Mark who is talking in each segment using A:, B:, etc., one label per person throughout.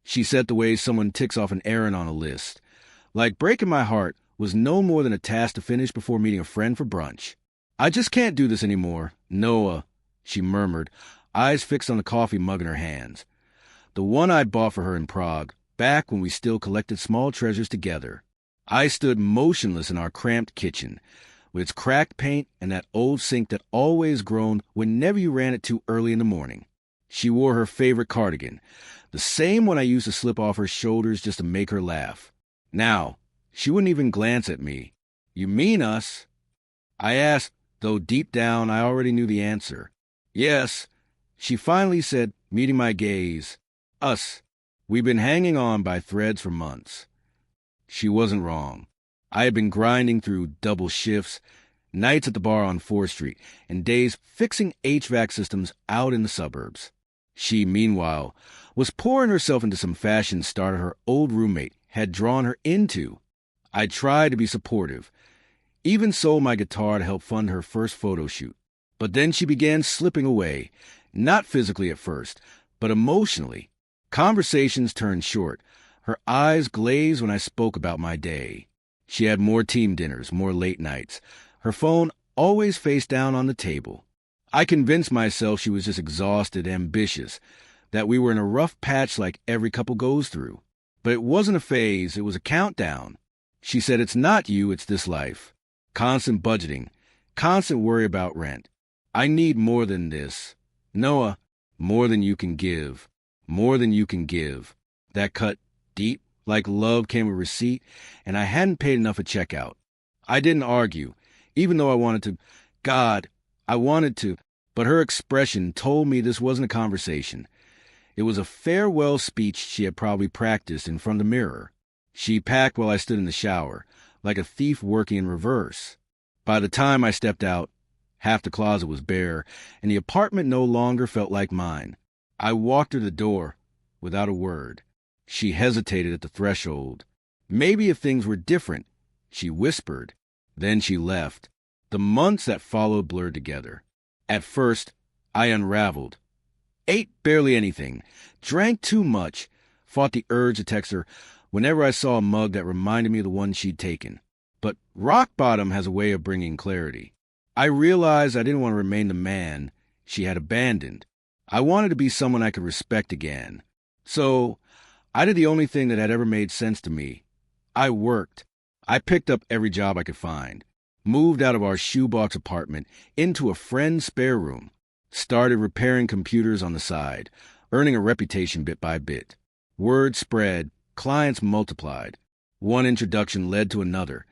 A: She said the way someone ticks off an errand on a list. Like breaking my heart was no more than a task to finish before meeting a friend for brunch. I just can't do this anymore, Noah, she murmured, eyes fixed on the coffee mug in her hands. The one I'd bought for her in Prague, back when we still collected small treasures together. I stood motionless in our cramped kitchen, with its cracked paint and that old sink that always groaned whenever you ran it too early in the morning. She wore her favorite cardigan, the same one I used to slip off her shoulders just to make her laugh. Now, she wouldn't even glance at me. "You mean us?" I asked, though deep down I already knew the answer. "Yes," she finally said, meeting my gaze. "Us. We've been hanging on by threads for months." She wasn't wrong. I had been grinding through double shifts, nights at the bar on 4th Street, and days fixing HVAC systems out in the suburbs. She, meanwhile, was pouring herself into some fashion starter her old roommate had drawn her into. I tried to be supportive, even sold my guitar to help fund her first photo shoot. But then she began slipping away, not physically at first, but emotionally. Conversations turned short. Her eyes glazed when I spoke about my day. She had more team dinners, more late nights. Her phone always face down on the table. I convinced myself she was just exhausted, ambitious, that we were in a rough patch like every couple goes through. But it wasn't a phase, it was a countdown. She said, "It's not you, it's this life. Constant budgeting, constant worry about rent. I need more than this. Noah, more than you can give. More than you can give." That cut deep, like love came with receipt, and I hadn't paid enough at checkout. I didn't argue, even though I wanted to. God, I wanted to, but her expression told me this wasn't a conversation. It was a farewell speech she had probably practiced in front of the mirror. She packed while I stood in the shower, like a thief working in reverse. By the time I stepped out, half the closet was bare, and the apartment no longer felt like mine. I walked her to the door without a word. She hesitated at the threshold. Maybe if things were different, she whispered. Then she left. The months that followed blurred together. At first, I unraveled. Ate barely anything, drank too much, fought the urge to text her whenever I saw a mug that reminded me of the one she'd taken. But rock bottom has a way of bringing clarity. I realized I didn't want to remain the man she had abandoned. I wanted to be someone I could respect again. So I did the only thing that had ever made sense to me. I worked. I picked up every job I could find, moved out of our shoebox apartment into a friend's spare room, started repairing computers on the side, earning a reputation bit by bit. Word spread, clients multiplied. One introduction led to another,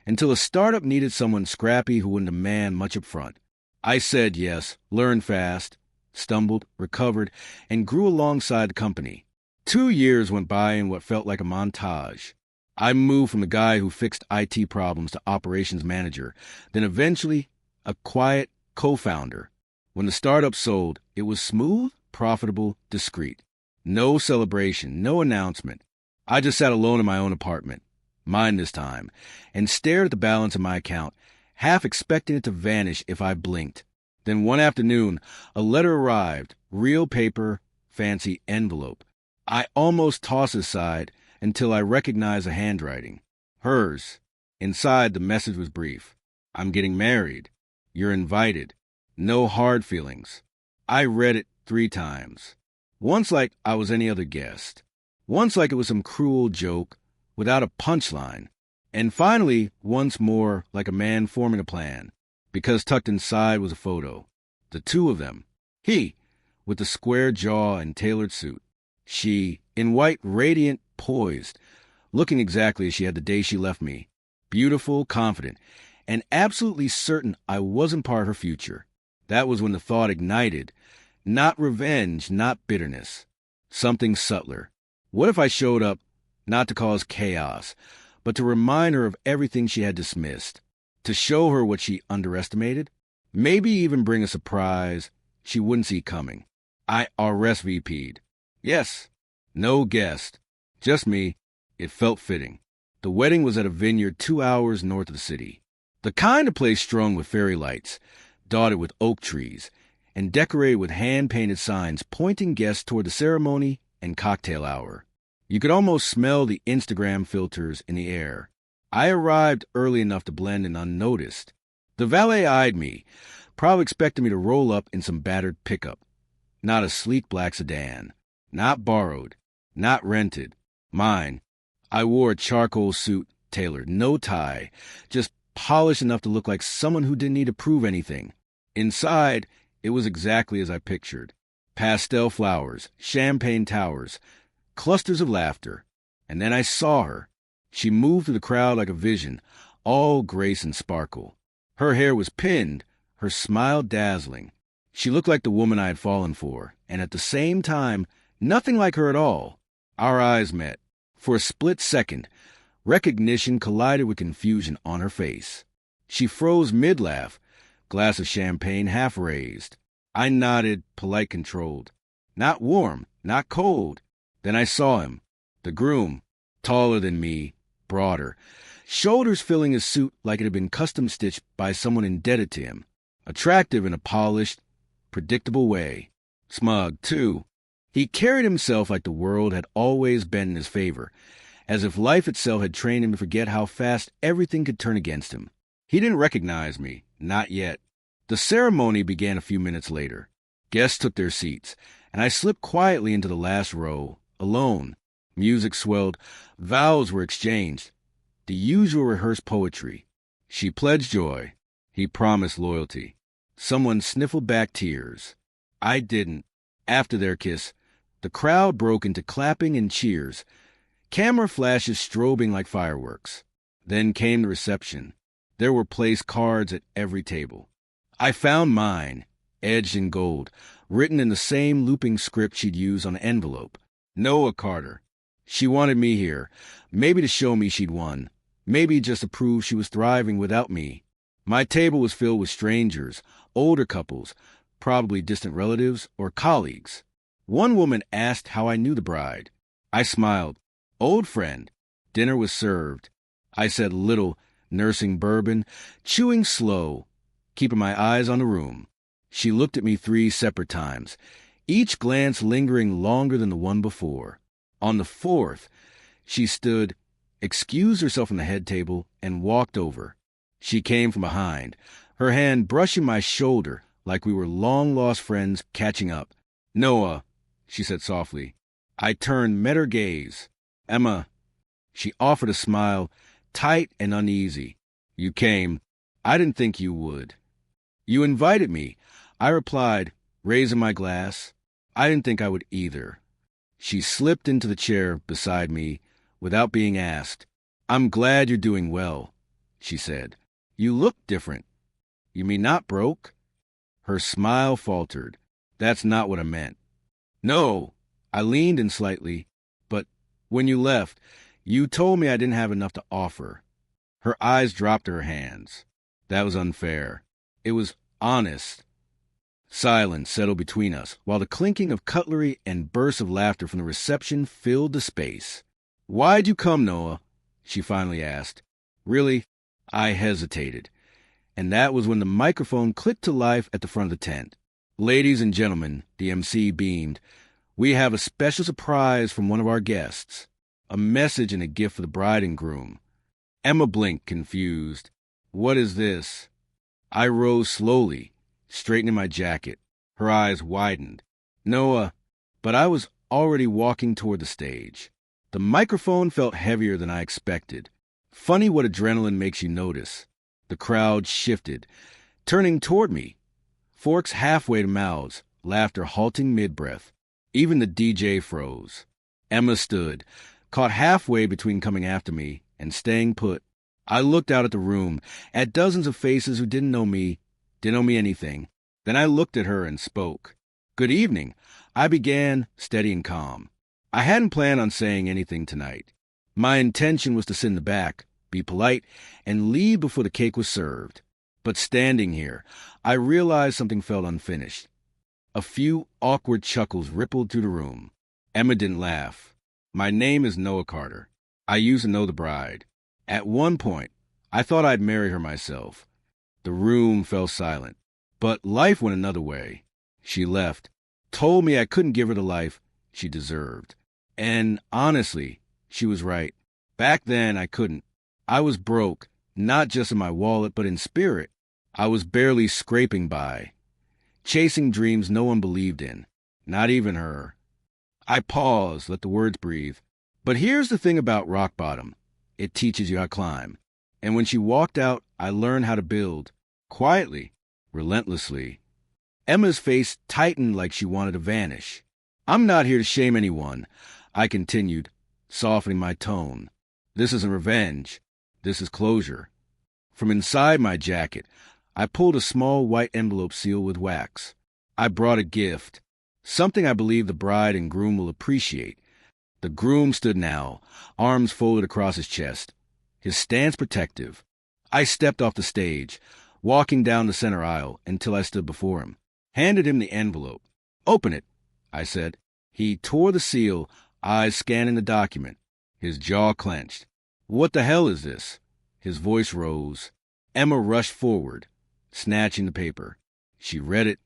A: until a startup needed someone scrappy who wouldn't demand much up front. I said yes, learned fast, stumbled, recovered, and grew alongside the company. 2 years went by in what felt like a montage. I moved from the guy who fixed IT problems to operations manager, then eventually a quiet co-founder. When the startup sold, it was smooth, profitable, discreet. No celebration, no announcement. I just sat alone in my own apartment, mine this time, and stared at the balance in my account, half expecting it to vanish if I blinked. Then one afternoon, a letter arrived, real paper, fancy envelope. I almost tossed it aside until I recognized the handwriting. Hers. Inside, the message was brief. "I'm getting married. You're invited. No hard feelings." I read it 3 times. Once like I was any other guest. Once like it was some cruel joke without a punchline. And finally, once more like a man forming a plan, because tucked inside was a photo. The 2 of them. He, with the square jaw and tailored suit. She, in white, radiant, poised, looking exactly as she had the day she left me. Beautiful, confident, and absolutely certain I wasn't part of her future. That was when the thought ignited. Not revenge, not bitterness. Something subtler. What if I showed up, not to cause chaos, but to remind her of everything she had dismissed? To show her what she underestimated? Maybe even bring a surprise she wouldn't see coming. I RSVP'd. Yes. No guest. Just me. It felt fitting. The wedding was at a vineyard 2 hours north of the city. The kind of place strung with fairy lights, dotted with oak trees, and decorated with hand-painted signs pointing guests toward the ceremony and cocktail hour. You could almost smell the Instagram filters in the air. I arrived early enough to blend in unnoticed. The valet eyed me, probably expecting me to roll up in some battered pickup. Not a sleek black sedan. Not borrowed. Not rented. Mine. I wore a charcoal suit, tailored, no tie, just polished enough to look like someone who didn't need to prove anything. Inside, it was exactly as I pictured. Pastel flowers, champagne towers, clusters of laughter. And then I saw her. She moved through the crowd like a vision, all grace and sparkle. Her hair was pinned, her smile dazzling. She looked like the woman I had fallen for, and at the same time, nothing like her at all. Our eyes met. For a split second, recognition collided with confusion on her face. She froze mid-laugh, glass of champagne half raised. I nodded, polite, controlled. Not warm, not cold. Then I saw him, the groom, taller than me, broader, shoulders filling his suit like it had been custom-stitched by someone indebted to him. Attractive in a polished, predictable way. Smug, too. He carried himself like the world had always been in his favor, as if life itself had trained him to forget how fast everything could turn against him. He didn't recognize me, not yet. The ceremony began a few minutes later. Guests took their seats, and I slipped quietly into the last row, alone. Music swelled, vows were exchanged. The usual rehearsed poetry. She pledged joy. He promised loyalty. Someone sniffled back tears. I didn't. After their kiss, the crowd broke into clapping and cheers, camera flashes strobing like fireworks. Then came the reception. There were placed cards at every table. I found mine, edged in gold, written in the same looping script she'd used on an envelope. Noah Carter. She wanted me here, maybe to show me she'd won, maybe just to prove she was thriving without me. My table was filled with strangers, older couples, probably distant relatives or colleagues. One woman asked how I knew the bride. I smiled. Old friend. Dinner was served. I said little, nursing bourbon, chewing slow, keeping my eyes on the room. She looked at me 3 separate times, each glance lingering longer than the one before. On the 4th, she stood, excused herself from the head table, and walked over. She came from behind, her hand brushing my shoulder like we were long-lost friends catching up. Noah, she said softly. I turned, met her gaze. Emma. She offered a smile, tight and uneasy. You came. I didn't think you would. You invited me. I replied, raising my glass. I didn't think I would either. She slipped into the chair beside me without being asked. I'm glad you're doing well, she said. You look different. You mean not broke? Her smile faltered. That's not what I meant. No. I leaned in slightly. But when you left, you told me I didn't have enough to offer. Her eyes dropped to her hands. That was unfair. It was honest. Silence settled between us, while the clinking of cutlery and bursts of laughter from the reception filled the space. Why'd you come, Noah? She finally asked. Really? I hesitated. And that was when the microphone clicked to life at the front of the tent. Ladies and gentlemen, the MC beamed, we have a special surprise from one of our guests. A message and a gift for the bride and groom. Emma blinked, confused. What is this? I rose slowly, straightening my jacket. Her eyes widened. Noah, but I was already walking toward the stage. The microphone felt heavier than I expected. Funny what adrenaline makes you notice. The crowd shifted, turning toward me. Forks halfway to mouths, laughter halting mid-breath. Even the DJ froze. Emma stood, caught halfway between coming after me and staying put. I looked out at the room, at dozens of faces who didn't know me anything. Then I looked at her and spoke. Good evening. I began, steady and calm. I hadn't planned on saying anything tonight. My intention was to sit in the back, be polite, and leave before the cake was served. But standing here, I realized something felt unfinished. A few awkward chuckles rippled through the room. Emma didn't laugh. My name is Noah Carter. I used to know the bride. At one point, I thought I'd marry her myself. The room fell silent. But life went another way. She left, told me I couldn't give her the life she deserved. And honestly, she was right. Back then, I couldn't. I was broke, not just in my wallet, but in spirit. I was barely scraping by, chasing dreams no one believed in, not even her. I paused, let the words breathe. But here's the thing about rock bottom. It teaches you how to climb. And when she walked out, I learned how to build. Quietly, relentlessly. Emma's face tightened like she wanted to vanish. I'm not here to shame anyone, I continued, softening my tone. This isn't revenge. This is closure. From inside my jacket, I pulled a small white envelope sealed with wax. I brought a gift, something I believe the bride and groom will appreciate. The groom stood now, arms folded across his chest, his stance protective. I stepped off the stage, walking down the center aisle until I stood before him, handed him the envelope. Open it, I said. He tore the seal, eyes scanning the document, his jaw clenched. What the hell is this? His voice rose. Emma rushed forward, snatching the paper. She read it,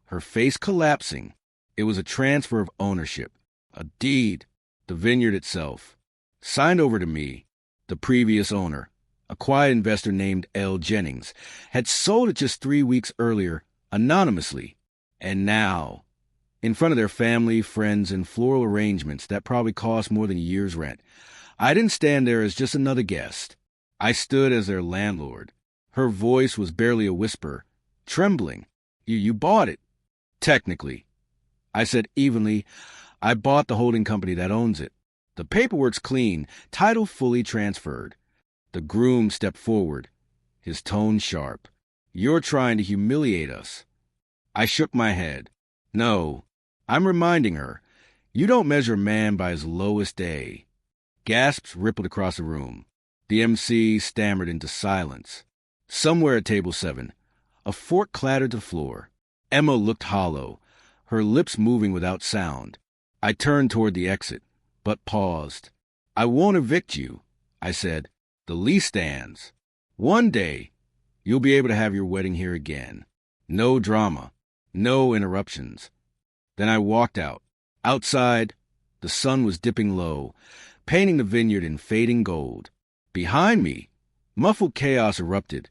A: her face collapsing. It was a transfer of ownership, a deed, the vineyard itself, signed over to me. The previous owner, a quiet investor named L. Jennings, had sold it just 3 weeks earlier, anonymously. And now, in front of their family, friends, and floral arrangements that probably cost more than a year's rent, I didn't stand there as just another guest. I stood as their landlord. Her voice was barely a whisper, trembling. You bought it. Technically, I said evenly, I bought the holding company that owns it. The paperwork's clean, title fully transferred. The groom stepped forward, his tone sharp. You're trying to humiliate us. I shook my head. No, I'm reminding her. You don't measure a man by his lowest day. Gasps rippled across the room. The MC stammered into silence. Somewhere at table 7, a fork clattered to the floor. Emma looked hollow, her lips moving without sound. I turned toward the exit, but paused. I won't evict you, I said. The lease stands. One day, you'll be able to have your wedding here again. No drama, no interruptions. Then I walked out. Outside, the sun was dipping low, painting the vineyard in fading gold. Behind me, muffled chaos erupted,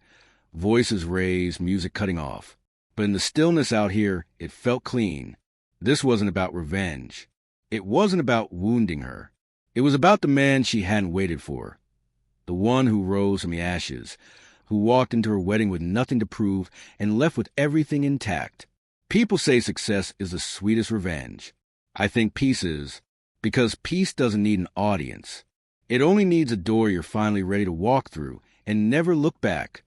A: voices raised, music cutting off. But in the stillness out here, it felt clean. This wasn't about revenge. It wasn't about wounding her. It was about the man she hadn't waited for. The one who rose from the ashes, who walked into her wedding with nothing to prove and left with everything intact. People say success is the sweetest revenge. I think peace is, because peace doesn't need an audience. It only needs a door you're finally ready to walk through and never look back.